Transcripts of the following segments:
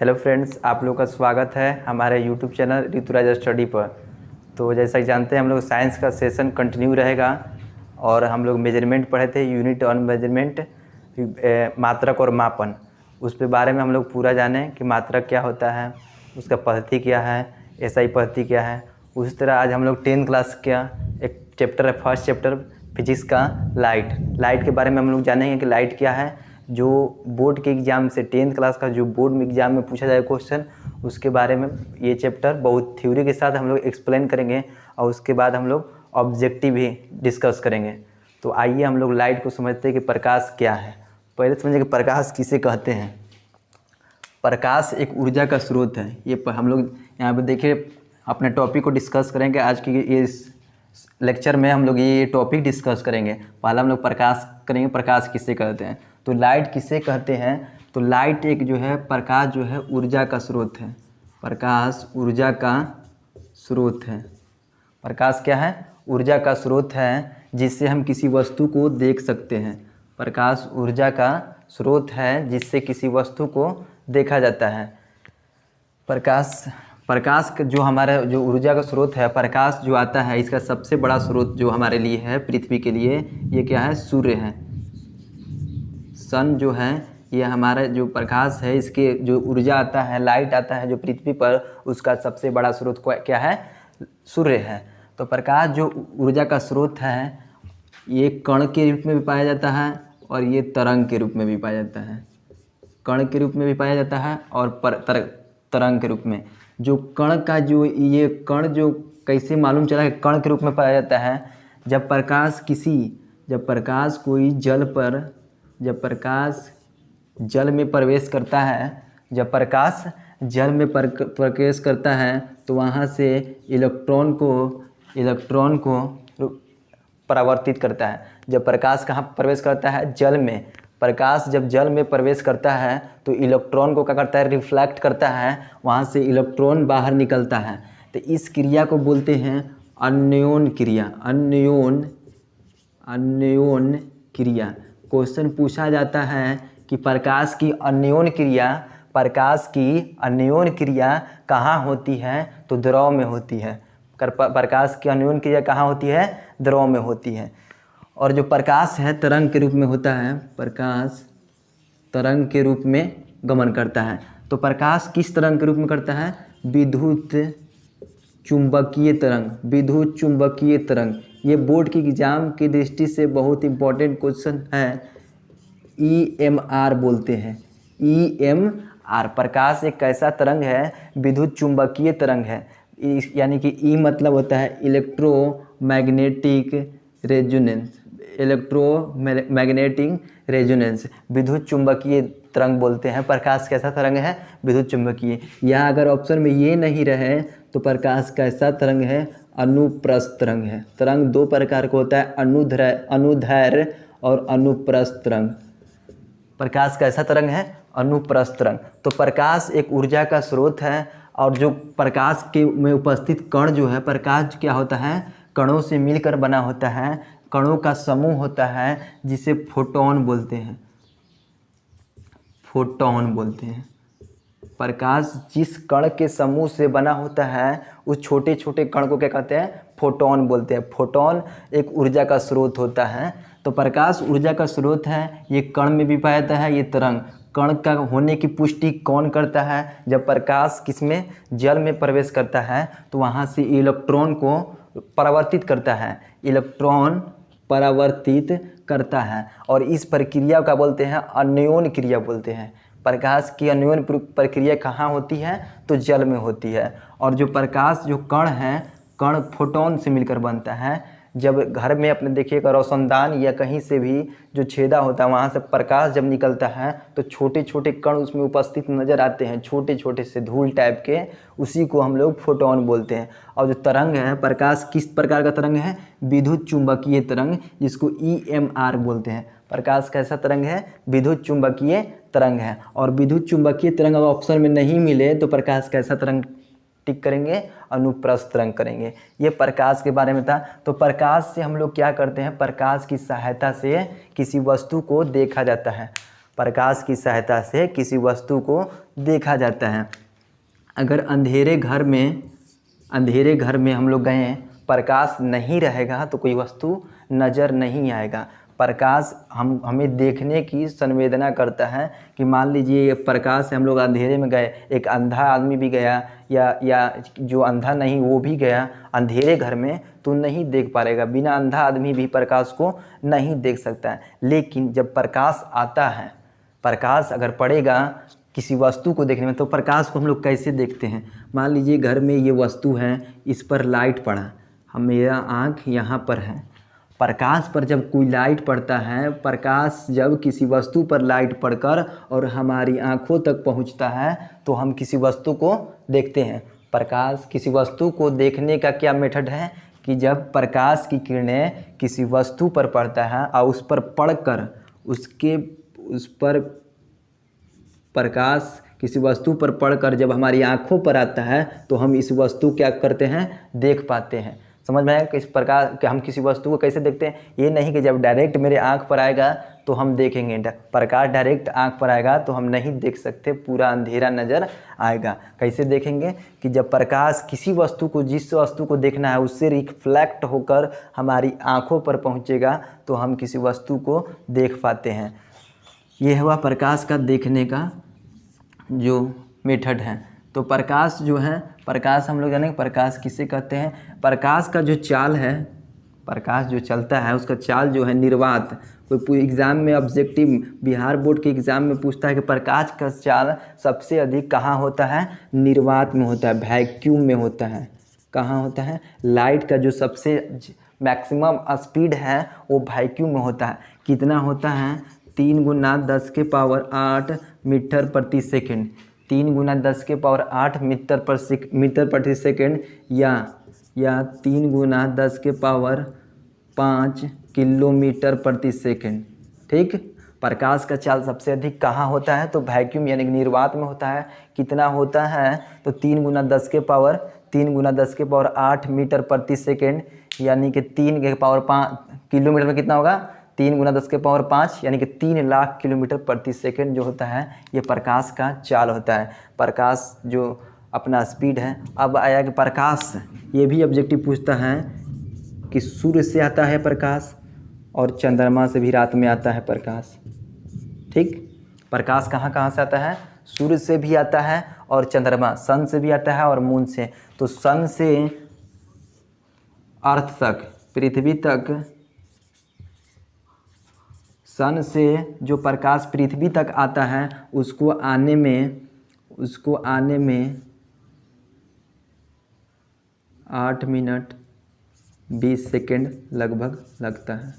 Hello friends, आप लोग का स्वागत है हमारे यूट्यूब चैनल ऋतुराज स्टडी पर। तो जैसा कि जानते हैं हम लोग साइंस का सेशन कंटिन्यू रहेगा और हम लोग मेजरमेंट पढ़े थे, यूनिट ऑन मेजरमेंट, मात्रक और मापन। उस पे बारे में हम लोग पूरा जाने कि मात्रक क्या होता है, उसका पद्धति क्या है, एसआई पद्धति क्या है। उसी तरह आज हम लोग 10th क्लास का एक चैप्टर है, फर्स्ट चैप्टर फिजिक्स का लाइट के बारे में हम लोग जानेंगे कि लाइट क्या है। जो बोर्ड के एग्ज़ाम से 10th क्लास का जो बोर्ड में एग्ज़ाम में पूछा जाए क्वेश्चन, उसके बारे में ये चैप्टर बहुत थ्योरी के साथ हम लोग एक्सप्लेन करेंगे और उसके बाद हम लोग ऑब्जेक्टिव भी डिस्कस करेंगे। तो आइए हम लोग लाइट को समझते हैं कि प्रकाश क्या है। पहले समझें कि प्रकाश किसे कहते हैं। प्रकाश एक ऊर्जा का स्रोत है। ये हम लोग यहाँ पे देखिए अपने टॉपिक को डिस्कस करेंगे। आज की इस लेक्चर में हम लोग ये टॉपिक डिस्कस करेंगे। पहला हम लोग प्रकाश करेंगे, प्रकाश किसे कहते हैं। तो लाइट किसे कहते हैं, तो लाइट एक जो है प्रकाश जो है ऊर्जा का स्रोत है। प्रकाश ऊर्जा का स्रोत है। प्रकाश क्या है? ऊर्जा का स्रोत है जिससे हम किसी वस्तु को देख सकते हैं। प्रकाश ऊर्जा का स्रोत है जिससे किसी वस्तु को देखा जाता है। प्रकाश जो हमारा जो ऊर्जा का स्रोत है, प्रकाश जो आता है, इसका सबसे बड़ा स्रोत जो हमारे लिए है, पृथ्वी के लिए, ये क्या है? सूर्य है। सन जो है ये हमारा जो प्रकाश है, इसके जो ऊर्जा आता है, लाइट आता है जो पृथ्वी पर, उसका सबसे बड़ा स्रोत क्या है? सूर्य है। तो प्रकाश जो ऊर्जा का स्रोत है, ये कण के रूप में भी पाया जाता है और ये तरंग के रूप में भी पाया जाता है। कण के रूप में भी पाया जाता है और तरंग के रूप में। जो कण का जो ये कण जो कैसे मालूम चला है कण के रूप में पाया जाता है, जब प्रकाश कोई जब प्रकाश जल में प्रवेश करता है, जब प्रकाश जल में प्रवेश करता है तो वहाँ से इलेक्ट्रॉन को परावर्तित करता है। जब प्रकाश कहाँ प्रवेश करता है? जल में। प्रकाश जब जल में प्रवेश करता है तो इलेक्ट्रॉन को क्या करता है? रिफ्लेक्ट करता है, वहाँ से इलेक्ट्रॉन बाहर निकलता है। तो इस क्रिया को बोलते हैं अन्योन क्रिया। अन्योन क्रिया। क्वेश्चन पूछा जाता है कि प्रकाश की अन्योन क्रिया कहाँ होती है? तो द्रव में होती है। प्रकाश की अन्योन क्रिया कहाँ होती है? द्रव में होती है। और जो प्रकाश है तरंग के रूप में होता है। प्रकाश तरंग के रूप में गमन करता है। तो प्रकाश किस तरंग के रूप में करता है? विद्युत चुंबकीय तरंग। ये बोर्ड के एग्जाम की दृष्टि से बहुत इंपॉर्टेंट क्वेश्चन है। EMR बोलते हैं। EMR, प्रकाश एक कैसा तरंग है? विद्युत चुंबकीय तरंग है। यानी कि E मतलब होता है इलेक्ट्रोमैग्नेटिक रेजोनेंस। विद्युत चुंबकीय तरंग बोलते हैं। प्रकाश कैसा तरंग है? विद्युत चुंबकीय। या अगर ऑप्शन में ये नहीं रहे तो प्रकाश कैसा तरंग है? अनुप्रस्थ तरंग है। तरंग दो प्रकार का होता है, अनुदैर्घ्य और अनुप्रस्थ तरंग। प्रकाश कैसा तरंग है? अनुप्रस्थ तरंग। तो प्रकाश एक ऊर्जा का स्रोत है और जो प्रकाश के में उपस्थित कण जो है, प्रकाश क्या होता है? कणों से मिलकर बना होता है। कणों का समूह होता है जिसे फोटॉन बोलते हैं। प्रकाश जिस कण के समूह से बना होता है उस छोटे छोटे कण को क्या कहते हैं? फोटॉन बोलते हैं। फोटॉन एक ऊर्जा का स्रोत होता है। तो प्रकाश ऊर्जा का स्रोत है। ये कण में भी पाया जाता है। ये तरंग कण का होने की पुष्टि कौन करता है? जब प्रकाश किसमें? जल में प्रवेश करता है तो वहाँ से इलेक्ट्रॉन को परावर्तित करता है और इस प्रक्रिया का बोलते हैं अन्योन क्रिया बोलते हैं। प्रकाश की अन्योन प्रक्रिया कहाँ होती है? तो जल में होती है। और जो प्रकाश जो कण है, कण फोटॉन से मिलकर बनता है। जब घर में अपने देखिएगा रोशनदान या कहीं से भी जो छेदा होता है, वहाँ से प्रकाश जब निकलता है तो छोटे छोटे कण उसमें उपस्थित नज़र आते हैं, छोटे छोटे से धूल टाइप के। उसी को हम लोग फोटॉन बोलते हैं। और जो तरंग है, प्रकाश किस प्रकार का तरंग है? विद्युत चुंबकीय तरंग, जिसको EMR बोलते हैं। प्रकाश कैसा तरंग है? विद्युत चुंबकीय तरंग है। और विद्युत चुंबकीय तरंग अगर ऑप्शन में नहीं मिले तो प्रकाश कैसा तरंग टिक करेंगे? अनुप्रस्थ तरंग करेंगे। ये प्रकाश के बारे में था। तो प्रकाश से हम लोग क्या करते हैं? प्रकाश की सहायता से किसी वस्तु को देखा जाता है। प्रकाश की सहायता से किसी वस्तु को देखा जाता है। अगर अंधेरे घर में हम लोग गए, प्रकाश नहीं रहेगा तो कोई वस्तु नज़र नहीं आएगा। प्रकाश हमें देखने की संवेदना करता है कि मान लीजिए ये प्रकाश से हम लोग अंधेरे में गए, एक अंधा आदमी भी गया या जो अंधा नहीं वो भी गया अंधेरे घर में, तो नहीं देख पाएगा। बिना अंधा आदमी भी प्रकाश को नहीं देख सकता है। लेकिन जब प्रकाश आता है, प्रकाश अगर पड़ेगा किसी वस्तु को देखने में, तो प्रकाश को हम लोग कैसे देखते हैं? मान लीजिए घर में ये वस्तु है, इस पर लाइट पड़ा, मेरा आँख यहाँ पर है। प्रकाश पर जब कोई लाइट पड़ता है, प्रकाश जब किसी वस्तु पर लाइट पड़कर और हमारी आँखों तक पहुँचता है तो हम किसी वस्तु को देखते हैं। प्रकाश किसी वस्तु को देखने का क्या मेथड है कि जब प्रकाश की किरणें किसी वस्तु पर पड़ता है और उस पर पड़कर उस पर प्रकाश किसी वस्तु पर पड़कर जब हमारी आँखों पर आता है तो हम इस वस्तु क्या करते हैं? देख पाते हैं। समझ में आया कि इस प्रकार कि हम किसी वस्तु को कैसे देखते हैं? ये नहीं कि जब डायरेक्ट मेरे आँख पर आएगा तो हम देखेंगे। प्रकाश डायरेक्ट आँख पर आएगा तो हम नहीं देख सकते, पूरा अंधेरा नज़र आएगा। कैसे देखेंगे? कि जब प्रकाश किसी वस्तु को, जिस वस्तु को देखना है उससे रिफ्लेक्ट होकर हमारी आँखों पर पहुँचेगा तो हम किसी वस्तु को देख पाते हैं। ये हुआ प्रकाश का देखने का जो मेथड है। तो प्रकाश जो है, प्रकाश हम लोग जानेंगे प्रकाश किसे कहते हैं। प्रकाश का जो चाल है, प्रकाश जो चलता है उसका चाल जो है निर्वात। कोई एग्ज़ाम में ऑब्जेक्टिव बिहार बोर्ड के एग्ज़ाम में पूछता है कि प्रकाश का चाल सबसे अधिक कहाँ होता है? निर्वात में होता है, वैक्यूम में होता है। कहाँ होता है? लाइट का जो सबसे मैक्सिमम स्पीड है वो वैक्यूम में होता है। कितना होता है? 3 × 10⁸ मीटर प्रति सेकंड। 3 × 10⁸ मीटर प्रति सेकंड या 3 × 10⁵ किलोमीटर प्रति सेकंड। ठीक। प्रकाश का चाल सबसे अधिक कहाँ होता है? तो वैक्यूम यानी कि निर्वात में होता है। कितना होता है? तो 3 × 10⁸ मीटर प्रति सेकंड यानी कि 3⁵ किलोमीटर में कितना होगा? 3 × 10⁵ यानी कि 3 लाख किलोमीटर प्रति सेकंड जो होता है ये प्रकाश का चाल होता है। प्रकाश जो अपना स्पीड है। अब आया कि प्रकाश, ये भी ऑब्जेक्टिव पूछता है कि सूर्य से आता है प्रकाश और चंद्रमा से भी रात में आता है प्रकाश। ठीक। प्रकाश कहाँ कहाँ से आता है? सूर्य से भी आता है और चंद्रमा, सन से भी आता है और मून से। तो सन से अर्थ तक, पृथ्वी तक, सन से जो प्रकाश पृथ्वी तक आता है उसको आने में 8 मिनट 20 सेकंड लगभग लगता है।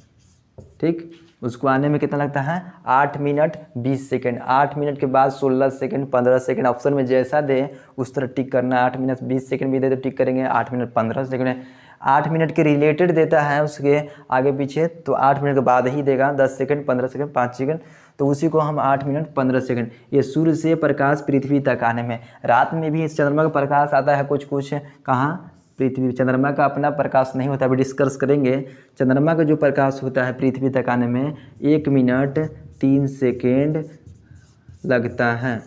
ठीक। उसको आने में कितना लगता है? 8 मिनट 20 सेकंड। 8 मिनट के बाद 16 सेकंड, 15 सेकंड, ऑप्शन में जैसा दे उस तरह टिक करना। 8 मिनट 20 सेकंड भी दे तो टिक करेंगे, 8 मिनट 15 सेकंड। 8 मिनट के रिलेटेड देता है उसके आगे पीछे तो 8 मिनट के बाद ही देगा, 10 सेकंड, 15 सेकंड, 5 सेकंड, तो उसी को हम 8 मिनट 15 सेकंड। ये सूर्य से प्रकाश पृथ्वी तक आने में। रात में भी चंद्रमा का प्रकाश आता है कुछ कहाँ? पृथ्वी। चंद्रमा का अपना प्रकाश नहीं होता, अभी डिस्कस करेंगे। चंद्रमा का जो प्रकाश होता है पृथ्वी तक आने में 1 मिनट 3 सेकेंड लगता है।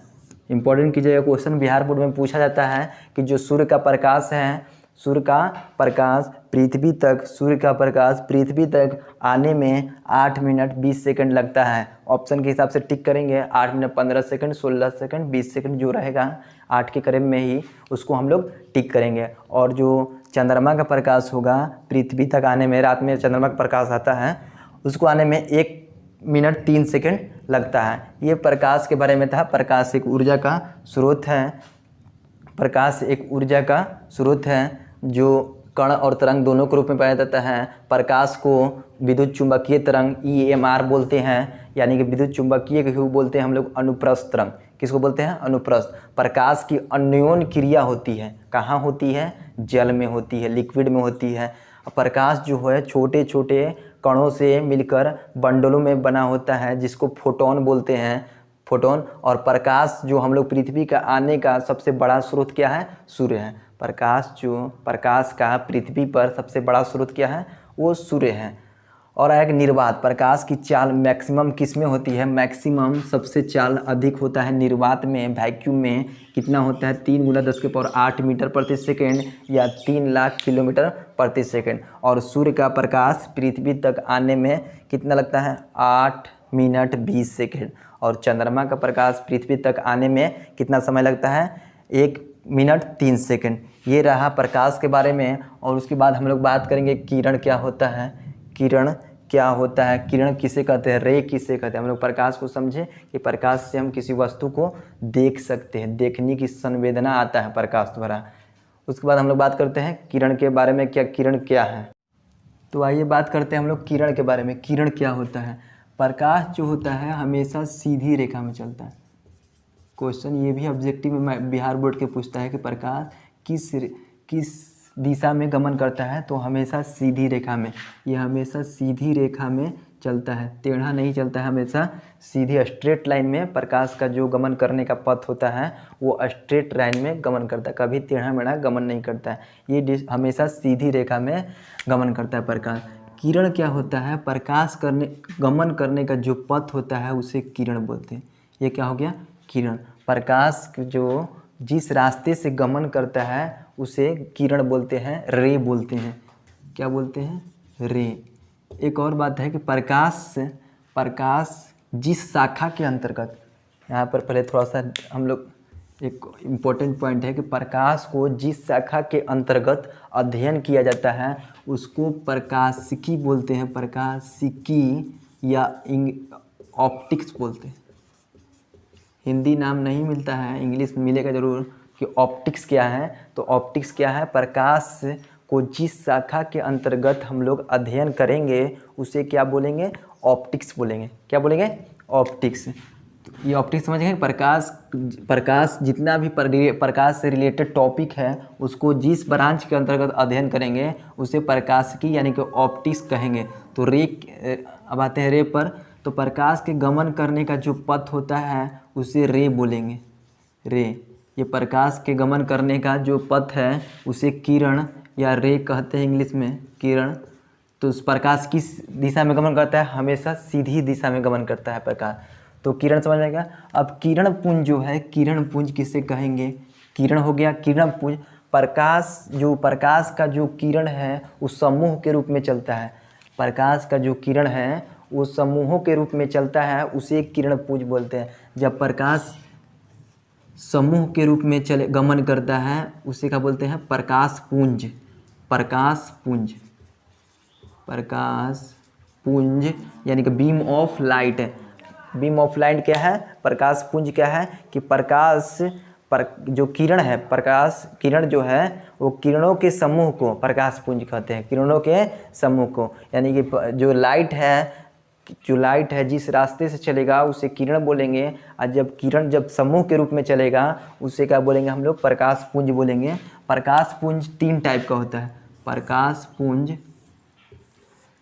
इंपॉर्टेंट कीजिएगा, क्वेश्चन बिहार बोर्ड में पूछा जाता है कि जो सूर्य का प्रकाश है, सूर्य का प्रकाश पृथ्वी तक आने में 8 मिनट 20 सेकंड लगता है। ऑप्शन के हिसाब से टिक करेंगे। 8 मिनट 15 सेकंड, 16 सेकंड, 20 सेकंड जो रहेगा 8 के करीब में ही उसको हम लोग टिक करेंगे। और जो चंद्रमा का प्रकाश होगा पृथ्वी तक आने में, रात में चंद्रमा का प्रकाश आता है उसको आने में 1 मिनट 3 सेकंड लगता है। ये प्रकाश के बारे में था। प्रकाश एक ऊर्जा का स्रोत है। प्रकाश एक ऊर्जा का स्रोत है जो कण और तरंग दोनों के रूप में पाया जाता है। प्रकाश को विद्युत चुंबकीय तरंग EMR बोलते हैं, यानी कि विद्युत चुंबकीय को बोलते हैं हम लोग अनुप्रस्थ तरंग। किसको बोलते हैं? अनुप्रस्थ। प्रकाश की अन्योन क्रिया होती है। कहाँ होती है? जल में होती है, लिक्विड में होती है। प्रकाश जो है छोटे छोटे कणों से मिलकर बंडलों में बना होता है जिसको फोटोन बोलते हैं, फोटोन। और प्रकाश जो हम लोग पृथ्वी का आने का सबसे बड़ा स्रोत क्या है? सूर्य है। प्रकाश का पृथ्वी पर सबसे बड़ा स्रोत क्या है? वो सूर्य है। और एक निर्वात, प्रकाश की चाल मैक्सिमम किस में होती है, मैक्सिमम सबसे चाल अधिक होता है निर्वात में, वैक्यूम में कितना होता है 3 × 10⁸ मीटर प्रति सेकेंड या 3 लाख किलोमीटर प्रति सेकेंड। और सूर्य का प्रकाश पृथ्वी तक आने में कितना लगता है 8 मिनट 20 सेकेंड। और चंद्रमा का प्रकाश पृथ्वी तक आने में कितना समय लगता है 1 मिनट 3 सेकेंड। ये रहा प्रकाश के बारे में। और उसके बाद हम लोग बात करेंगे किरण क्या होता है, किरण क्या होता है, किरण किसे कहते हैं, रे किसे कहते हैं। हम लोग प्रकाश को समझे कि प्रकाश से हम किसी वस्तु को देख सकते हैं, देखने की संवेदना आता है प्रकाश द्वारा। उसके बाद हम लोग बात करते हैं किरण के बारे में, क्या किरण क्या है। तो आइए बात करते हैं हम लोग किरण के बारे में। किरण क्या होता है, प्रकाश जो होता है हमेशा सीधी रेखा में चलता है। क्वेश्चन ये भी ऑब्जेक्टिव में बिहार बोर्ड के पूछता है कि प्रकाश किस दिशा में गमन करता है, तो हमेशा सीधी रेखा में। यह हमेशा सीधी रेखा में चलता है, टेढ़ा नहीं चलता है, हमेशा सीधी स्ट्रेट लाइन में प्रकाश का जो गमन करने का पथ होता है वो स्ट्रेट लाइन में गमन करता है, कभी टेढ़ा मेढ़ा गमन नहीं करता है। ये हमेशा सीधी रेखा में गमन करता है प्रकाश। किरण क्या होता है, प्रकाश गमन करने का जो पथ होता है उसे किरण बोलते हैं। ये क्या हो गया, किरण। प्रकाश जो जिस रास्ते से गमन करता है उसे किरण बोलते हैं, रे बोलते हैं। क्या बोलते हैं, रे। एक और बात है कि प्रकाश जिस शाखा के अंतर्गत, यहाँ पर पहले थोड़ा सा हम लोग एक इम्पोर्टेंट पॉइंट है कि प्रकाश को जिस शाखा के अंतर्गत अध्ययन किया जाता है उसको प्रकाशिकी बोलते हैं, प्रकाशिकी या ऑप्टिक्स बोलते हैं। हिंदी नाम नहीं मिलता है, इंग्लिश मिलेगा ज़रूर कि ऑप्टिक्स क्या है। तो ऑप्टिक्स क्या है, प्रकाश को जिस शाखा के अंतर्गत हम लोग अध्ययन करेंगे उसे क्या बोलेंगे, ऑप्टिक्स बोलेंगे। क्या बोलेंगे, ऑप्टिक्स। ये ऑप्टिक्स समझ गए। प्रकाश जितना भी प्रकाश से रिलेटेड टॉपिक है उसको जिस ब्रांच के अंतर्गत अध्ययन करेंगे उसे प्रकाशिकी यानी कि ऑप्टिक्स कहेंगे। तो रे, अब आते हैं रे पर। तो प्रकाश के गमन करने का जो पथ होता है उसे रे बोलेंगे, रे। ये प्रकाश के गमन करने का जो पथ है उसे किरण या रे कहते हैं इंग्लिश में, किरण। तो उस प्रकाश किस दिशा में गमन करता है, हमेशा सीधी दिशा में गमन करता है प्रकाश। तो किरण समझ आएगा। अब किरण पुंज जो है, किरण पुंज किसे कहेंगे, किरण हो गया किरण पुंज। प्रकाश का जो किरण है उस समूह के रूप में चलता है। प्रकाश का जो किरण है वो समूहों के रूप में चलता है, उसे किरण पुंज बोलते हैं। जब प्रकाश समूह के रूप में गमन करता है उसे क्या बोलते हैं, प्रकाश पुंज। प्रकाश पुंज, प्रकाश पुंज यानी कि beam of light. Beam of light क्या है, प्रकाश पुंज क्या है कि जो किरण है, प्रकाश किरण जो है वो किरणों के समूह को प्रकाश पुंज कहते हैं, किरणों के समूह को। यानी कि जो लाइट है जिस रास्ते से चलेगा उसे किरण बोलेंगे। और जब समूह के रूप में चलेगा उसे क्या बोलेंगे हम लोग, प्रकाश पुंज बोलेंगे। प्रकाश पुंज 3 टाइप का होता है। प्रकाश पुंज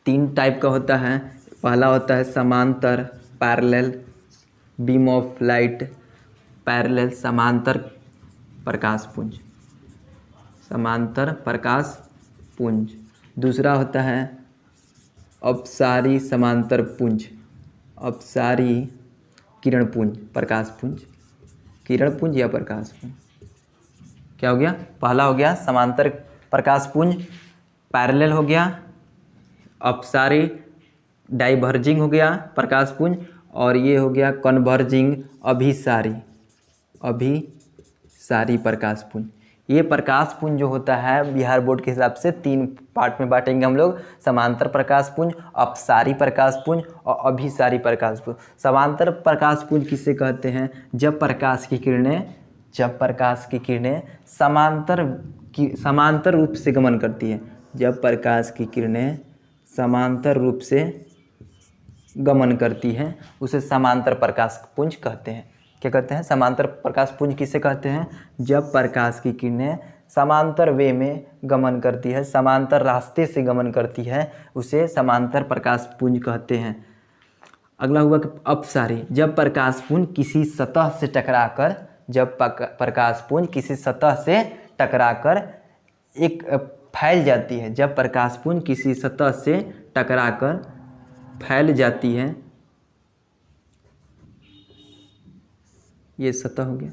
3 टाइप का होता है। पहला होता है समांतर, parallel beam of light, parallel समांतर प्रकाश पुंज, समांतर प्रकाश पुंज। दूसरा होता है अपसारी समांतर पुंज, अपसारी किरण पुंज, प्रकाश पुंज, किरण पुंज या प्रकाश पुंज। क्या हो गया, पहला हो गया समांतर प्रकाश पुंज, पैरेलल हो गया, अपसारी डाइवर्जिंग हो गया प्रकाश पुंज, और ये हो गया कन्वर्जिंग अभिसारी प्रकाश पुंज। ये प्रकाश पुंज जो होता है बिहार बोर्ड के हिसाब से 3 पार्ट में बांटेंगे हम लोग, समांतर प्रकाश पुंज, अपसारी प्रकाश पुंज और अभिसारी प्रकाश पुंज। समांतर प्रकाश पुंज किसे कहते हैं, जब प्रकाश की किरणें समांतर रूप से गमन करती है। जब प्रकाश की किरणें समांतर रूप से गमन करती हैं उसे समांतर प्रकाश पुंज कहते हैं। क्या कहते हैं, समांतर प्रकाश पुंज किसे कहते हैं, जब प्रकाश की किरणें समांतर वे में गमन करती है, समांतर रास्ते से गमन करती है, उसे समांतर प्रकाश पुंज कहते हैं। अगला हुआ कि अपसारी, जब प्रकाश पुंज किसी सतह से टकराकर एक फैल जाती है। जब प्रकाश पुंज किसी सतह से टकराकर फैल जाती है, ये सतह हो गया,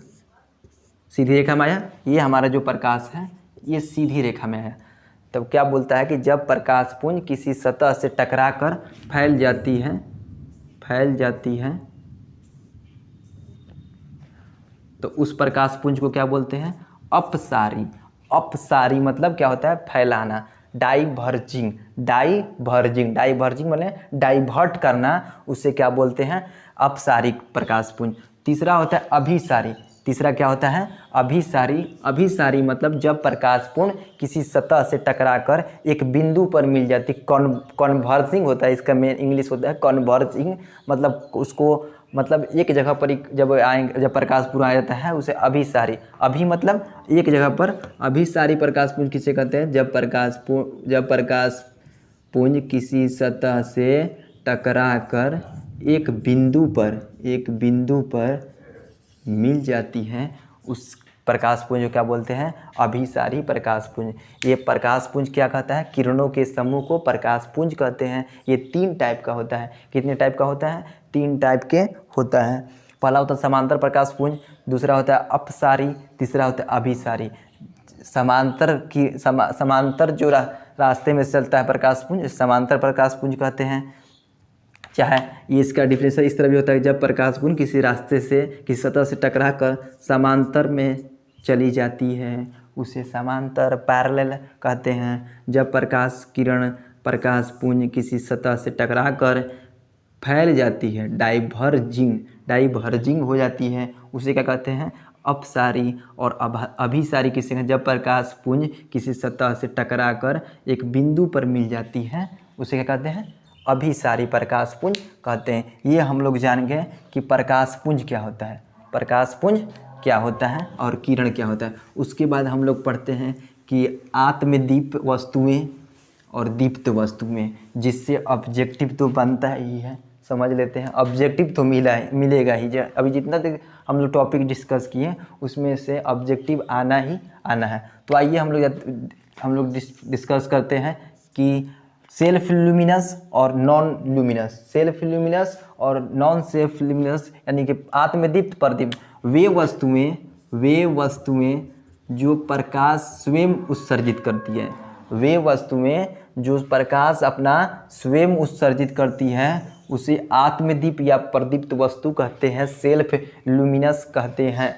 सीधी रेखा में आया, ये हमारा जो प्रकाश है ये सीधी रेखा में है। तब क्या बोलता है कि जब प्रकाश पुंज किसी सतह से टकराकर फैल जाती है तो उस प्रकाश पुंज को क्या बोलते हैं? अपसारी। अपसारी मतलब क्या होता है? फैलाना। डाइवर्जिंग माने डाइवर्ट करना, उसे क्या बोलते हैं? अपसारी प्रकाश पुंज। तीसरा होता है अभिसारी। तीसरा क्या होता है? अभिसारी मतलब जब प्रकाश पुंज किसी सतह से टकराकर एक बिंदु पर मिल जाती, कॉन्वर्जिंग होता है, इसका मेन इंग्लिश होता है कॉन्वर्जिंग, मतलब उसको मतलब एक जगह पर जब प्रकाश पुंज आ जाता है उसे अभिसारी। अभी मतलब एक जगह पर, अभिसारी प्रकाश पुंज किसे कहते हैं? जब प्रकाश पुंज किसी सतह से टकराकर एक बिंदु पर मिल जाती है, उस प्रकाश पुंज को क्या बोलते हैं? अभिसारी प्रकाश पुंज। ये प्रकाश पुंज क्या कहता है? किरणों के समूह को प्रकाश पुंज कहते हैं। ये 3 टाइप का होता है। कितने टाइप का होता है? 3 टाइप के होता है। पहला होता है समांतर प्रकाश पुंज, दूसरा होता है अपसारी, तीसरा होता है अभिसारी। समांतर जो रास्ते में चलता है प्रकाश पुंज, समांतर प्रकाश पुंज कहते हैं। चाहे ये इसका डिफरेंशियल इस तरह भी होता है, जब प्रकाश पुंज किसी रास्ते से, किसी सतह से टकराकर समांतर में चली जाती है उसे समांतर पैरेलल कहते हैं। जब प्रकाश पुंज किसी सतह से टकराकर फैल जाती है, डाइवर्जिंग हो जाती है, उसे क्या कहते हैं? अपसारी। और अभिसारी किसे कहते हैं? जब प्रकाश पुंज किसी सतह से टकराकर एक बिंदु पर मिल जाती है उसे क्या कहते हैं? अभिसारी प्रकाश पुंज कहते हैं। ये हम लोग जान गए कि प्रकाश पुंज क्या होता है, प्रकाश पुंज क्या होता है और किरण क्या होता है। उसके बाद हम लोग पढ़ते हैं कि आत्मदीप्त वस्तुएं और दीप्त वस्तुएं, जिससे ऑब्जेक्टिव तो बनता ही है। समझ लेते हैं, ऑब्जेक्टिव तो मिलेगा ही। अभी जितना तक हम लोग टॉपिक डिस्कस किए उसमें से ऑब्जेक्टिव आना ही आना है। तो आइए हम लोग डिस्कस करते हैं कि सेल्फ ल्यूमिनस और नॉन ल्यूमिनस, सेल्फ ल्यूमिनस और नॉन सेल्फ ल्यूमिनस, यानी कि आत्मदीप्त प्रदीप्त वे वस्तुएं जो प्रकाश स्वयं उत्सर्जित करती है, वे वस्तुएं जो प्रकाश अपना स्वयं उत्सर्जित करती हैं उसे आत्मदीप्त या प्रदीप्त वस्तु कहते हैं, सेल्फ ल्यूमिनस कहते हैं।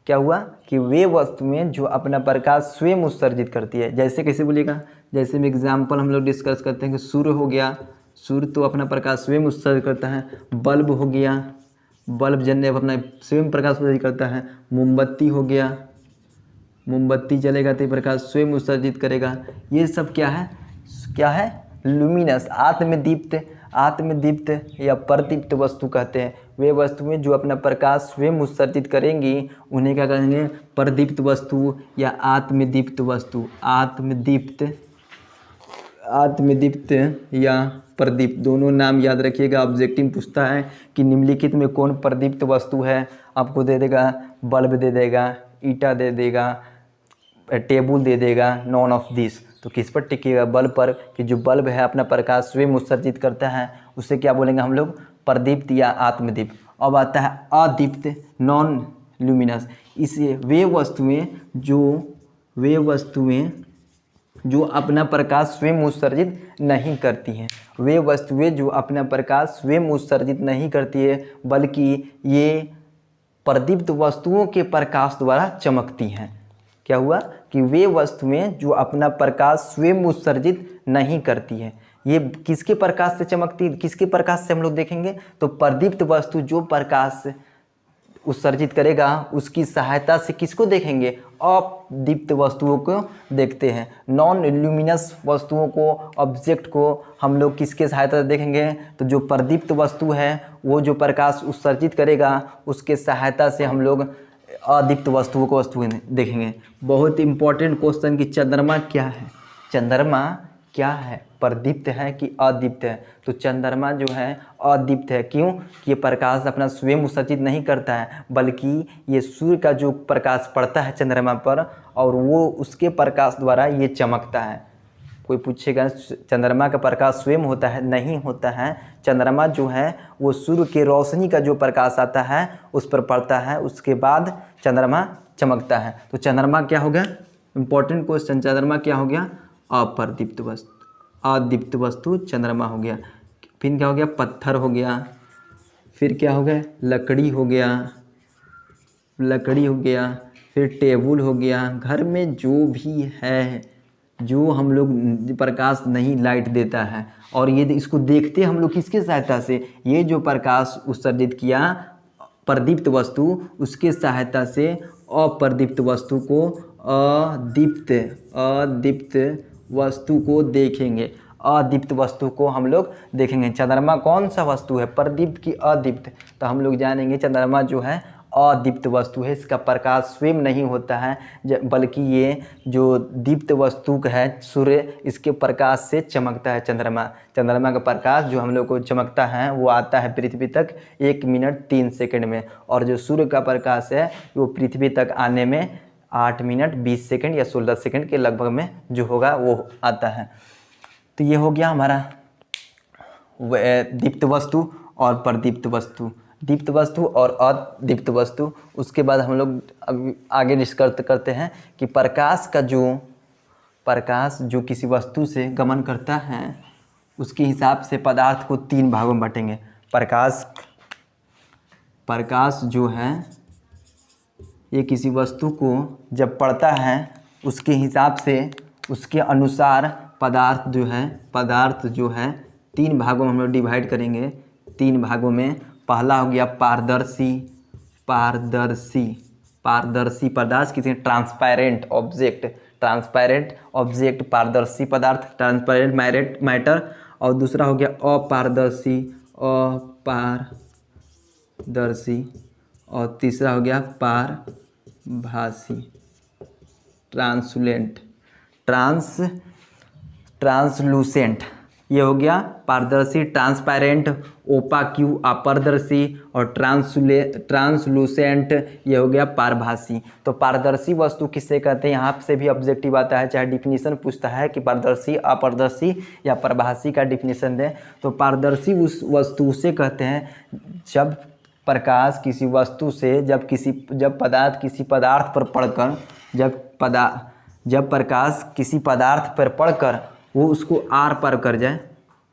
क्या हुआ कि वे वस्तुएं जो अपना प्रकाश स्वयं उत्सर्जित करती है। जैसे कैसे बोलिएगा? जैसे में एग्जाम्पल हम लोग डिस्कस करते हैं कि सूर्य हो गया, सूर्य तो अपना प्रकाश स्वयं उत्सर्जित करता है। बल्ब हो गया, बल्ब जलने पर अपना स्वयं प्रकाश उत्सर्जित करता है। मोमबत्ती हो गया, मोमबत्ती जलेगा तो प्रकाश स्वयं उत्सर्जित करेगा। ये सब क्या है? लुमिनस, आत्मदीप्त या प्रदीप्त वस्तु कहते हैं। वे वस्तुएं जो अपना प्रकाश स्वयं उत्सर्जित करेंगी उन्हें क्या कहेंगे? प्रदीप्त वस्तु या आत्मदीप्त वस्तु। आत्मदीप्त या प्रदीप्त दोनों नाम याद रखिएगा। ऑब्जेक्टिव पूछता है कि निम्नलिखित में कौन प्रदीप्त वस्तु है, आपको दे देगा बल्ब दे देगा, ईटा दे देगा, टेबल दे देगा, नॉन ऑफ दिस। तो किस पर टिकेगा? बल्ब पर, कि जो बल्ब है अपना प्रकाश स्वयं उत्सर्जित करता है उसे क्या बोलेंगे हम लोग? प्रदीप्त या आत्मदीप्त। अब आता है अदीप्त, नॉन ल्यूमिनस। इसे वे वस्तुएं जो अपना प्रकाश स्वयं उत्सर्जित नहीं करती हैं, वे वस्तुएं जो अपना प्रकाश स्वयं उत्सर्जित नहीं करती है बल्कि ये प्रदीप्त वस्तुओं के प्रकाश द्वारा चमकती हैं। क्या हुआ कि वे वस्तुएं जो अपना प्रकाश स्वयं उत्सर्जित नहीं करती है, ये किसके प्रकाश से चमकती, किसके प्रकाश से हम लोग देखेंगे? तो प्रदीप्त वस्तु जो प्रकाश उत्सर्जित करेगा उसकी सहायता से किसको देखेंगे? अदीप्त वस्तुओं को देखते हैं। नॉन ल्यूमिनस वस्तुओं को, ऑब्जेक्ट को हम लोग किसके सहायता से देखेंगे? तो जो प्रदीप्त वस्तु है वो जो प्रकाश उत्सर्जित करेगा उसके सहायता से हम लोग अदीप्त वस्तुओं को देखेंगे। बहुत इंपॉर्टेंट क्वेश्चन कि चंद्रमा क्या है? चंद्रमा क्या है? प्रदीप्त है कि अदीप्त है? तो चंद्रमा जो है अदीप्त है। क्यों? कि ये प्रकाश अपना स्वयं उत्सर्जित नहीं करता है बल्कि ये सूर्य का जो प्रकाश पड़ता है चंद्रमा पर और वो उसके प्रकाश द्वारा ये चमकता है। कोई पूछेगा चंद्रमा का प्रकाश स्वयं होता है, नहीं होता है। चंद्रमा जो है वो सूर्य के रोशनी का जो प्रकाश आता है उस पर पड़ता है, उसके बाद चंद्रमा चमकता है। तो चंद्रमा क्या हो गया, इंपॉर्टेंट क्वेश्चन, चंद्रमा क्या हो गया, अप्रदीप्त वस्तु, अदीप्त वस्तु चंद्रमा हो गया। फिर क्या हो गया, पत्थर हो गया, फिर क्या हो गया, लकड़ी हो गया, लकड़ी हो गया, फिर टेबल हो गया। घर में जो भी है, जो हम लोग प्रकाश नहीं लाइट देता है, और ये इसको देखते हम लोग किसके सहायता से, ये जो प्रकाश उत्सर्जित किया प्रदीप्त वस्तु, उसके सहायता से अप्रदीप्त वस्तु को अदीप्त वस्तु को देखेंगे, अदीप्त वस्तु को हम लोग देखेंगे। चंद्रमा कौन सा वस्तु है, प्रदीप्त की अदीप्त, तो हम लोग जानेंगे चंद्रमा जो है अदीप्त वस्तु है, इसका प्रकाश स्वयं नहीं होता है, बल्कि ये जो दीप्त वस्तु है सूर्य, इसके प्रकाश से चमकता है चंद्रमा। चंद्रमा का प्रकाश जो हम लोग को चमकता है वो आता है पृथ्वी तक 1 मिनट 3 सेकंड में, और जो सूर्य का प्रकाश है वो पृथ्वी तक आने में 8 मिनट 20 सेकंड या 16 सेकंड के लगभग में जो होगा वो आता है। तो ये हो गया हमारा दीप्त वस्तु और प्रदीप्त वस्तु, दीप्त वस्तु और अदीप्त वस्तु। उसके बाद हम लोग अब आगे डिस्कस करते हैं कि प्रकाश जो किसी वस्तु से गमन करता है उसके हिसाब से पदार्थ को 3 भागों में बांटेंगे। प्रकाश जो है ये किसी वस्तु को जब पड़ता है उसके हिसाब से, उसके अनुसार पदार्थ जो है 3 भागों में हम लोग डिवाइड करेंगे। 3 भागों में पहला हो गया पारदर्शी पदार्थ, किसी ट्रांसपेरेंट ऑब्जेक्ट पारदर्शी पदार्थ, ट्रांसपेरेंट मैटर। और दूसरा हो गया अपारदर्शी, और तीसरा हो गया पारभासी, ट्रांसलूसेंट। ये हो गया पारदर्शी, ट्रांसपेरेंट, ओपाक्यू अपारदर्शी, और ट्रांसलूसेंट ये हो गया पारभासी। तो पारदर्शी वस्तु किससे कहते हैं, यहाँ से भी ऑब्जेक्टिव आता है, चाहे डिफिनीशन पूछता है कि पारदर्शी, अपारदर्शी या पारभासी का डिफिनीशन दें। तो पारदर्शी उस वस्तु से कहते हैं जब प्रकाश किसी वस्तु से, जब पदार्थ किसी पदार्थ पर पड़कर, जब प्रकाश किसी पदार्थ पर पड़कर वो उसको आर पार कर जाए,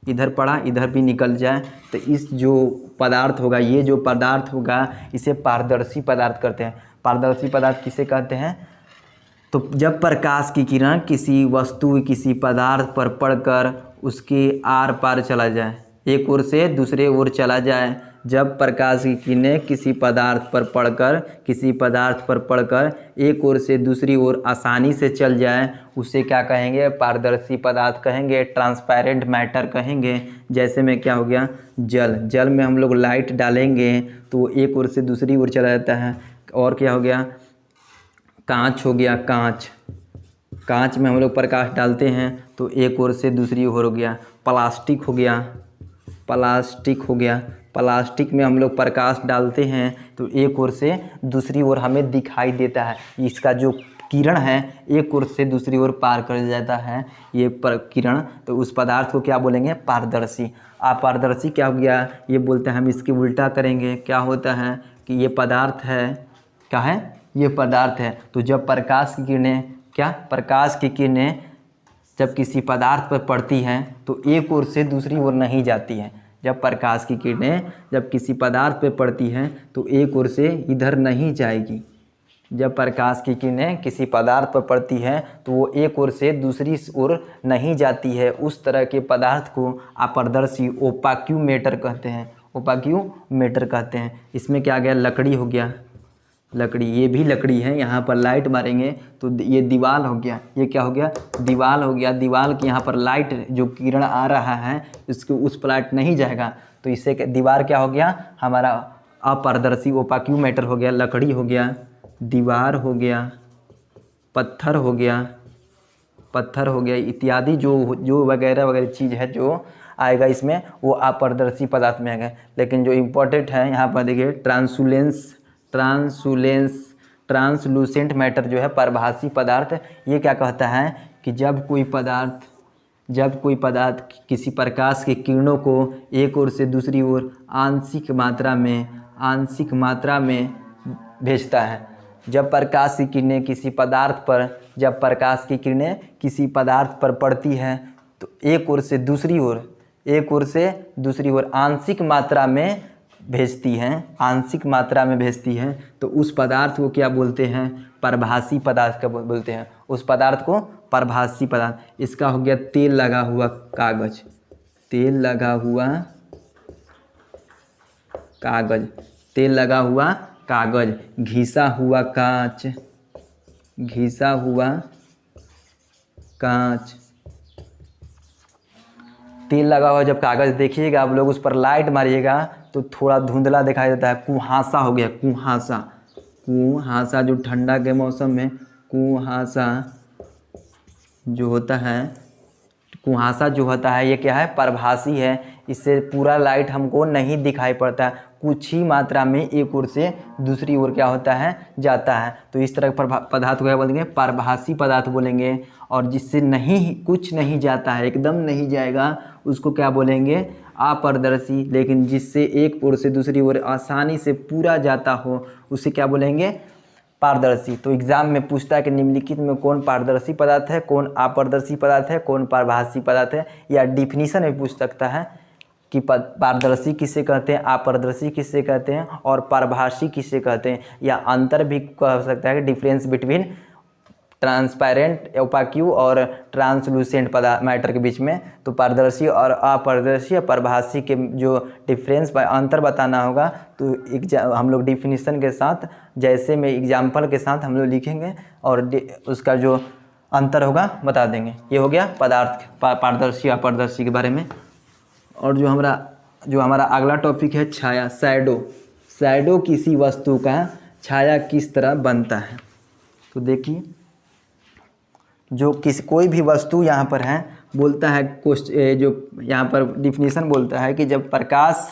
इधर पड़ा इधर भी निकल जाए, तो इस जो पदार्थ होगा, ये जो पदार्थ होगा इसे पारदर्शी पदार्थ कहते हैं। पारदर्शी पदार्थ किसे कहते हैं, तो जब प्रकाश की किरण किसी वस्तु, किसी पदार्थ पर पड़कर उसके आर पार चला जाए, एक ओर से दूसरे ओर चला जाए। जब प्रकाश की किरणें किसी पदार्थ पर पड़कर एक ओर से दूसरी ओर आसानी से चल जाए, उसे क्या कहेंगे, पारदर्शी पदार्थ कहेंगे, ट्रांसपेरेंट मैटर कहेंगे। जैसे में क्या हो गया, जल में हम लोग लाइट डालेंगे तो एक ओर से दूसरी ओर चला जाता है। और क्या हो गया, कांच हो गया, कांच में हम लोग प्रकाश डालते हैं तो एक ओर से दूसरी ओर हो गया। प्लास्टिक हो गया, प्लास्टिक में हम लोग प्रकाश डालते हैं तो एक ओर से दूसरी ओर हमें दिखाई देता है, इसका जो किरण है एक ओर से दूसरी ओर पार कर जाता है ये किरण, तो उस पदार्थ को क्या बोलेंगे, पारदर्शी। अपारदर्शी क्या हो गया, ये बोलते हैं हम इसके उल्टा करेंगे, क्या होता है कि ये पदार्थ है, क्या है, ये पदार्थ है। तो जब प्रकाश की किरणें जब किसी पदार्थ पर पड़ती हैं तो एक ओर से दूसरी ओर नहीं जाती हैं। जब प्रकाश की किरणें जब किसी पदार्थ पर पड़ती हैं तो एक ओर से इधर नहीं जाएगी। जब प्रकाश की किरणें किसी पदार्थ पर पड़ती हैं तो वो एक ओर से दूसरी ओर नहीं जाती है। उस तरह के पदार्थ को अपारदर्शी, ओपाक्यूमेटर कहते हैं। इसमें क्या आ गया, लकड़ी हो गया, ये भी लकड़ी है। यहाँ पर लाइट मारेंगे तो ये दीवार हो गया, ये क्या हो गया, दीवार हो गया। दीवार की यहाँ पर लाइट जो किरण आ रहा है इसको उस पर लाइट नहीं जाएगा, तो इससे दीवार क्या हो गया, हमारा अपारदर्शी, ओपाक्यूमेटर हो गया। लकड़ी हो गया, दीवार हो गया, पत्थर हो गया इत्यादि जो वगैरह चीज़ है जो आएगा इसमें वो अपारदर्शी पदार्थ में आएगा। लेकिन जो इम्पोर्टेंट है यहाँ पर देखिए, ट्रांसलूसेंट मैटर जो है, पारभासी पदार्थ, ये क्या कहता है कि जब कोई पदार्थ जब कोई पदार्थ किसी प्रकाश की किरणों को एक ओर से दूसरी ओर आंशिक मात्रा में भेजता है। जब प्रकाश की किरणें किसी पदार्थ पर पड़ती हैं तो एक ओर से दूसरी ओर आंशिक मात्रा में भेजती हैं, तो उस पदार्थ को क्या बोलते हैं? परभासी पदार्थ का बोलते हैं। उस पदार्थ को परभासी पदार्थ। इसका हो गया तेल लगा हुआ कागज, तेल लगा हुआ कागज, घिसा हुआ कांच। तेल लगा हुआ जब कागज देखिएगा आप लोग, उस पर लाइट मारिएगा तो थोड़ा धुंधला दिखाई देता है। कुहासा हो गया, कुहासा जो ठंडा के मौसम में कुहासा जो होता है ये क्या है? परभासी है। इससे पूरा लाइट हमको नहीं दिखाई पड़ता, कुछ ही मात्रा में एक ओर से दूसरी ओर क्या होता है? जाता है। तो इस तरह पदार्थ को क्या बोलेंगे? परभासी पदार्थ बोलेंगे। और जिससे कुछ नहीं जाता है, एकदम नहीं जाएगा, उसको क्या बोलेंगे? अपारदर्शी। लेकिन जिससे एक ओर से दूसरी ओर आसानी से पूरा जाता हो उसे क्या बोलेंगे? पारदर्शी। तो एग्जाम में पूछता है कि निम्नलिखित में कौन पारदर्शी पदार्थ है, कौन अपारदर्शी पदार्थ है, कौन परभासी पदार्थ है, या डिफिनीशन में पूछ सकता है कि पारदर्शी किसे कहते हैं, अपारदर्शी किसे कहते हैं और परभासी किसे कहते हैं, या अंतर भी कह सकता है कि डिफरेंस बिटवीन ट्रांसपेरेंट, ओपाक्यू और ट्रांसलूसेंट मैटर के बीच में। तो पारदर्शी और अपारदर्शी या परभासी के जो डिफरेंस अंतर बताना होगा तो हम लोग डिफिनीशन के साथ, जैसे में एग्जाम्पल के साथ हम लोग लिखेंगे और उसका जो अंतर होगा बता देंगे। ये हो गया पदार्थ पारदर्शी अपारदर्शी के बारे में। और जो हमारा अगला टॉपिक है छाया, शैडो किसी वस्तु का छाया किस तरह बनता है। तो देखिए, जो कोई भी वस्तु यहाँ पर है, बोलता है जो यहाँ पर डिफिनीशन बोलता है कि जब प्रकाश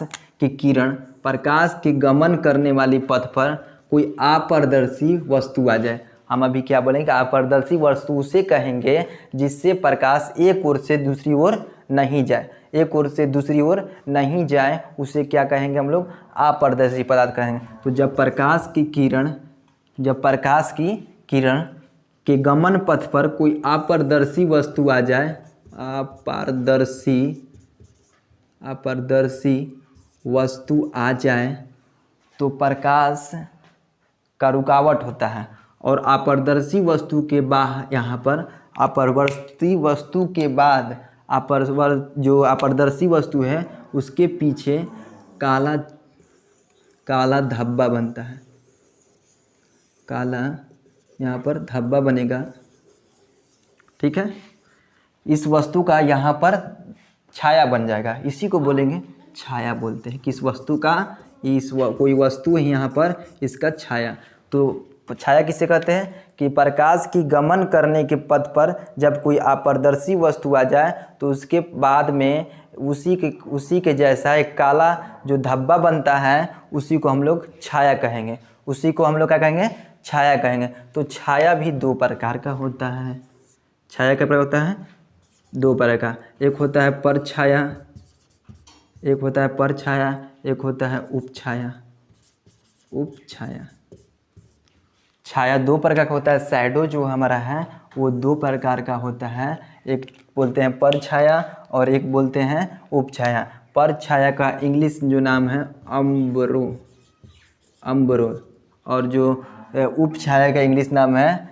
की गमन करने वाली पथ पर कोई अपारदर्शी वस्तु आ जाए। हम अभी क्या बोलेंगे? अपारदर्शी वस्तु उसे कहेंगे जिससे प्रकाश एक ओर से दूसरी ओर नहीं जाए, उसे क्या कहेंगे हम लोग? अपारदर्शी पदार्थ कहेंगे। तो जब प्रकाश की किरण के गमन पथ पर कोई अपारदर्शी वस्तु आ जाए, अपारदर्शी वस्तु आ जाए तो प्रकाश का रुकावट होता है। और अपारदर्शी वस्तु के बाद यहाँ पर जो अपारदर्शी वस्तु है उसके पीछे काला धब्बा बनता है, यहाँ पर धब्बा बनेगा। ठीक है, इस वस्तु का यहाँ पर छाया बन जाएगा, इसी को बोलेंगे छाया बोलते हैं। किस वस्तु का? कोई वस्तु है यहाँ पर, इसका छाया। तो छाया किसे कहते हैं? कि प्रकाश की गमन करने के पथ पर जब कोई अपारदर्शी वस्तु आ जाए तो उसके बाद में उसी के जैसा एक काला जो धब्बा बनता है, उसी को हम लोग छाया कहेंगे। छाया कहेंगे। तो छाया भी दो प्रकार का होता है। छाया का प्रकार होता है दो प्रकार का, एक होता है परछाया, एक होता है उपछाया। छाया दो प्रकार का होता है। शैडो जो हमारा है वो दो प्रकार का होता है, एक बोलते हैं परछाया और एक बोलते हैं उपछाया। परछाया का इंग्लिश जो नाम है अम्बरो, और जो उपछाया का इंग्लिश नाम है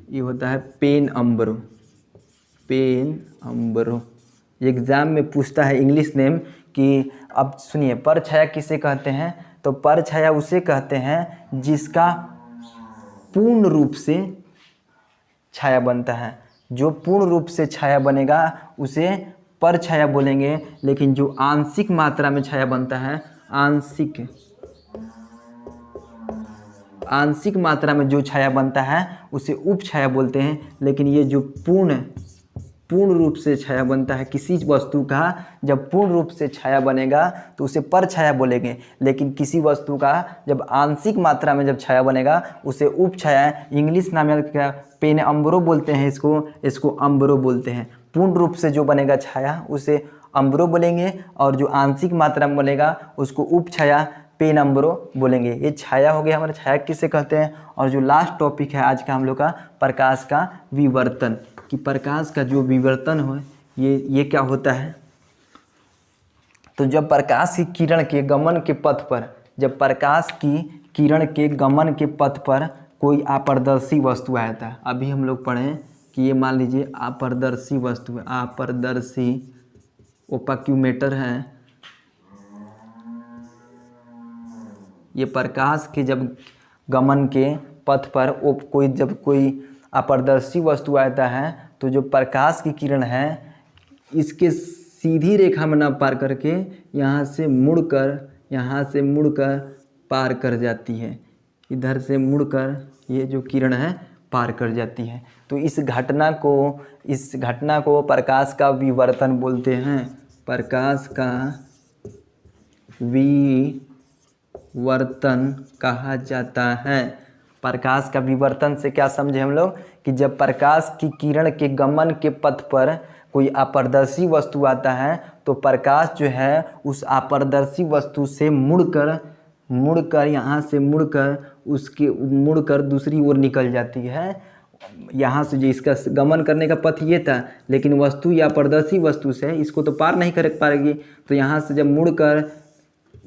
ये होता है पेन अम्बरो। एग्ज़ाम में पूछता है इंग्लिश नेम कि अब सुनिए, परछाया किसे कहते हैं? तो परछाया उसे कहते हैं जिसका पूर्ण रूप से छाया बनता है। जो पूर्ण रूप से छाया बनेगा उसे परछाया बोलेंगे, लेकिन जो आंशिक मात्रा में छाया बनता है, आंशिक मात्रा में जो छाया बनता है उसे उपछाया बोलते हैं। लेकिन ये जो पूर्ण रूप से छाया बनता है किसी वस्तु का, जब पूर्ण रूप से छाया बनेगा तो उसे परछाया बोलेंगे। लेकिन किसी वस्तु का जब आंशिक मात्रा में जब छाया बनेगा उसे उपछाया, इंग्लिश नाम क्या, पेन अम्बरो बोलते हैं इसको अम्बरो बोलते हैं। पूर्ण रूप से जो बनेगा छाया उसे अम्बरो बोलेंगे, और जो आंशिक मात्रा में बनेगा उसको उपछाया पेनम्बरो बोलेंगे। ये छाया हो गया हमारा, छाया किसे कहते हैं। और जो लास्ट टॉपिक है आज का हम लोग का, प्रकाश का विवर्तन, कि प्रकाश का जो विवर्तन हो ये क्या होता है। तो जब प्रकाश की किरण के गमन के पथ पर, जब प्रकाश की किरण के गमन के पथ पर कोई अपारदर्शी वस्तु आया था, अभी हम लोग पढ़ें कि ये मान लीजिए अपारदर्शी वस्तु है, अपारदर्शी ओपाक्यूमेटर है। ये प्रकाश के जब गमन के पथ पर कोई अपारदर्शी वस्तु आता है, तो जो प्रकाश की किरण है इसके सीधी रेखा में ना पार करके यहाँ से मुड़कर पार कर जाती है, इधर से मुड़कर ये जो किरण है पार कर जाती है। तो इस घटना को प्रकाश का विवर्तन बोलते हैं। प्रकाश का विवर्तन कहा जाता है। प्रकाश का विवर्तन से क्या समझे हम लोग, कि जब प्रकाश की किरण के गमन के पथ पर कोई अपारदर्शी वस्तु आता है तो प्रकाश जो है उस अपारदर्शी वस्तु से मुड़कर यहाँ से मुड़कर दूसरी ओर निकल जाती है। यहाँ से जो इसका गमन करने का पथ ये था, लेकिन वस्तु या अपारदर्शी वस्तु से इसको तो पार नहीं कर पाएगी, तो यहाँ से जब मुड़कर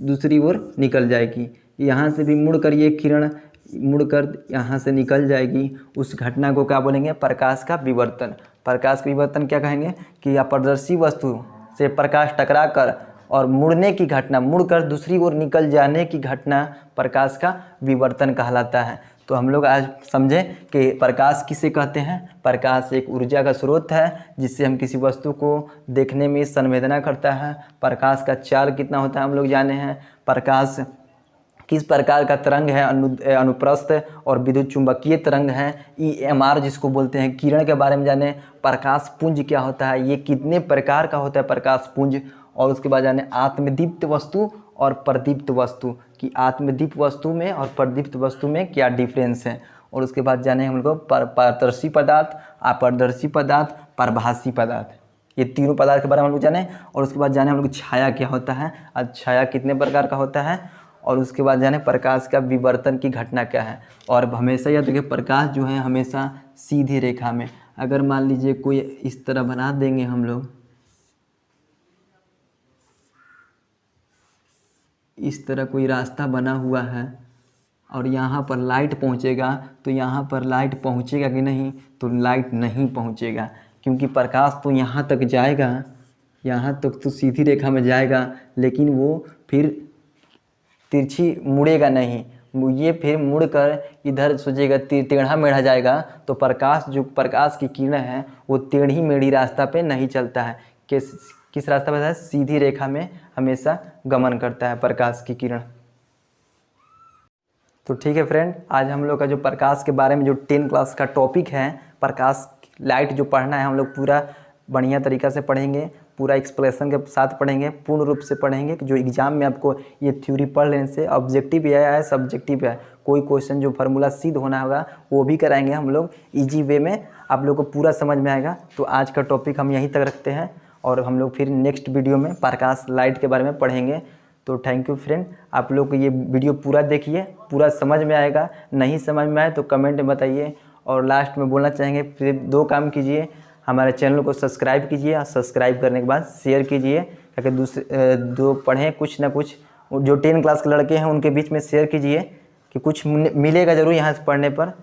दूसरी ओर निकल जाएगी, यहाँ से भी मुड़कर ये किरण मुड़कर यहाँ से निकल जाएगी। उस घटना को क्या बोलेंगे, प्रकाश का विवर्तन। प्रकाश का विवर्तन क्या कहेंगे, कि अपारदर्शी वस्तु से प्रकाश टकराकर और मुड़ने की घटना, मुड़कर दूसरी ओर निकल जाने की घटना प्रकाश का विवर्तन कहलाता है। तो हम लोग आज समझे कि प्रकाश किसे कहते हैं। प्रकाश एक ऊर्जा का स्रोत है जिससे हम किसी वस्तु को देखने में संवेदना करता है। प्रकाश का चाल कितना होता है हम लोग जाने हैं। प्रकाश किस प्रकार का तरंग है, अनुप्रस्थ और विद्युत चुंबकीय तरंग है। EMR जिसको बोलते हैं। किरण के बारे में जाने, प्रकाश पुंज क्या होता है, ये कितने प्रकार का होता है प्रकाश पुंज। और उसके बाद जाने आत्मदीप्त वस्तु और प्रदीप्त वस्तु, कि आत्मदीप्त वस्तु में और प्रदीप्त वस्तु में क्या डिफरेंस है। और उसके बाद जाने हम लोग पारदर्शी पदार्थ, अपारदर्शी पदार्थ, प्रभासी पदार्थ, ये तीनों पदार्थ के बारे में हम लोग जाने। और उसके बाद जाने हम लोग छाया क्या होता है, छाया कितने प्रकार का होता है। और उसके बाद जाने प्रकाश का विवर्तन की घटना क्या है। और हमेशा याद रखिए प्रकाश जो है हमेशा सीधी रेखा में, अगर मान लीजिए कोई इस तरह बना देंगे हम लोग, इस तरह कोई रास्ता बना हुआ है और यहाँ पर लाइट पहुँचेगा, तो यहाँ पर लाइट पहुँचेगा कि नहीं, तो लाइट नहीं पहुँचेगा, क्योंकि प्रकाश तो यहाँ तक जाएगा, यहाँ तक तो सीधी रेखा में जाएगा, लेकिन वो फिर तिरछी मुड़ेगा नहीं, ये फिर मुड़कर इधर सोचेगा टेढ़ा मेढ़ा जाएगा। तो प्रकाश की किरण है वो टेढ़ी मेढ़ी रास्ता पे नहीं चलता है। किस रास्ता पे है, सीधी रेखा में हमेशा गमन करता है प्रकाश की किरण। तो ठीक है फ्रेंड, आज हम लोग का जो प्रकाश के बारे में जो 10 क्लास का टॉपिक है, प्रकाश लाइट जो पढ़ना है हम लोग पूरा बढ़िया तरीक़ा से पढ़ेंगे, पूरा एक्सप्लेनेशन के साथ पढ़ेंगे, पूर्ण रूप से पढ़ेंगे, कि जो एग्ज़ाम में आपको ये थ्योरी पढ़ लेने से ऑब्जेक्टिव आया है, सब्जेक्टिव है, कोई क्वेश्चन जो फार्मूला सिद्ध होना होगा वो भी कराएंगे हम लोग इजी वे में, आप लोग को पूरा समझ में आएगा। तो आज का टॉपिक हम यहीं तक रखते हैं और हम लोग फिर नेक्स्ट वीडियो में प्रकाश लाइट के बारे में पढ़ेंगे। तो थैंक यू फ्रेंड, आप लोग को ये वीडियो पूरा देखिए, पूरा समझ में आएगा। नहीं समझ में आए तो कमेंट में बताइए। और लास्ट में बोलना चाहेंगे फिर 2 काम कीजिए, हमारे चैनल को सब्सक्राइब कीजिए और सब्सक्राइब करने के बाद शेयर कीजिए, ताकि दूसरे जो पढ़ें कुछ ना कुछ, जो 10 क्लास के लड़के हैं उनके बीच में शेयर कीजिए, कि कुछ मिलेगा ज़रूर यहाँ से पढ़ने पर।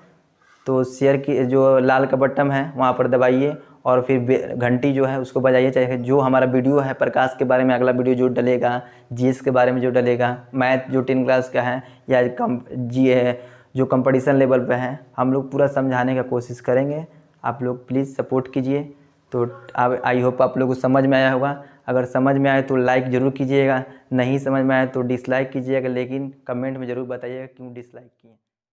तो शेयर की जो लाल का बटन है वहाँ पर दबाइए और फिर घंटी जो है उसको बजाइए, चाहे जो हमारा वीडियो है प्रकाश के बारे में अगला वीडियो जो डलेगा, जीएस के बारे में जो डलेगा, मैथ जो 10 क्लास का है या जो कंपटीशन लेवल पे है, हम लोग पूरा समझाने का कोशिश करेंगे। आप लोग प्लीज़ सपोर्ट कीजिए। तो आई होप आप लोगों को समझ में आया होगा। अगर समझ में आए तो लाइक ज़रूर कीजिएगा, नहीं समझ में आए तो डिसलाइक कीजिएगा, लेकिन कमेंट में ज़रूर बताइएगा क्यों डिसलाइक किए।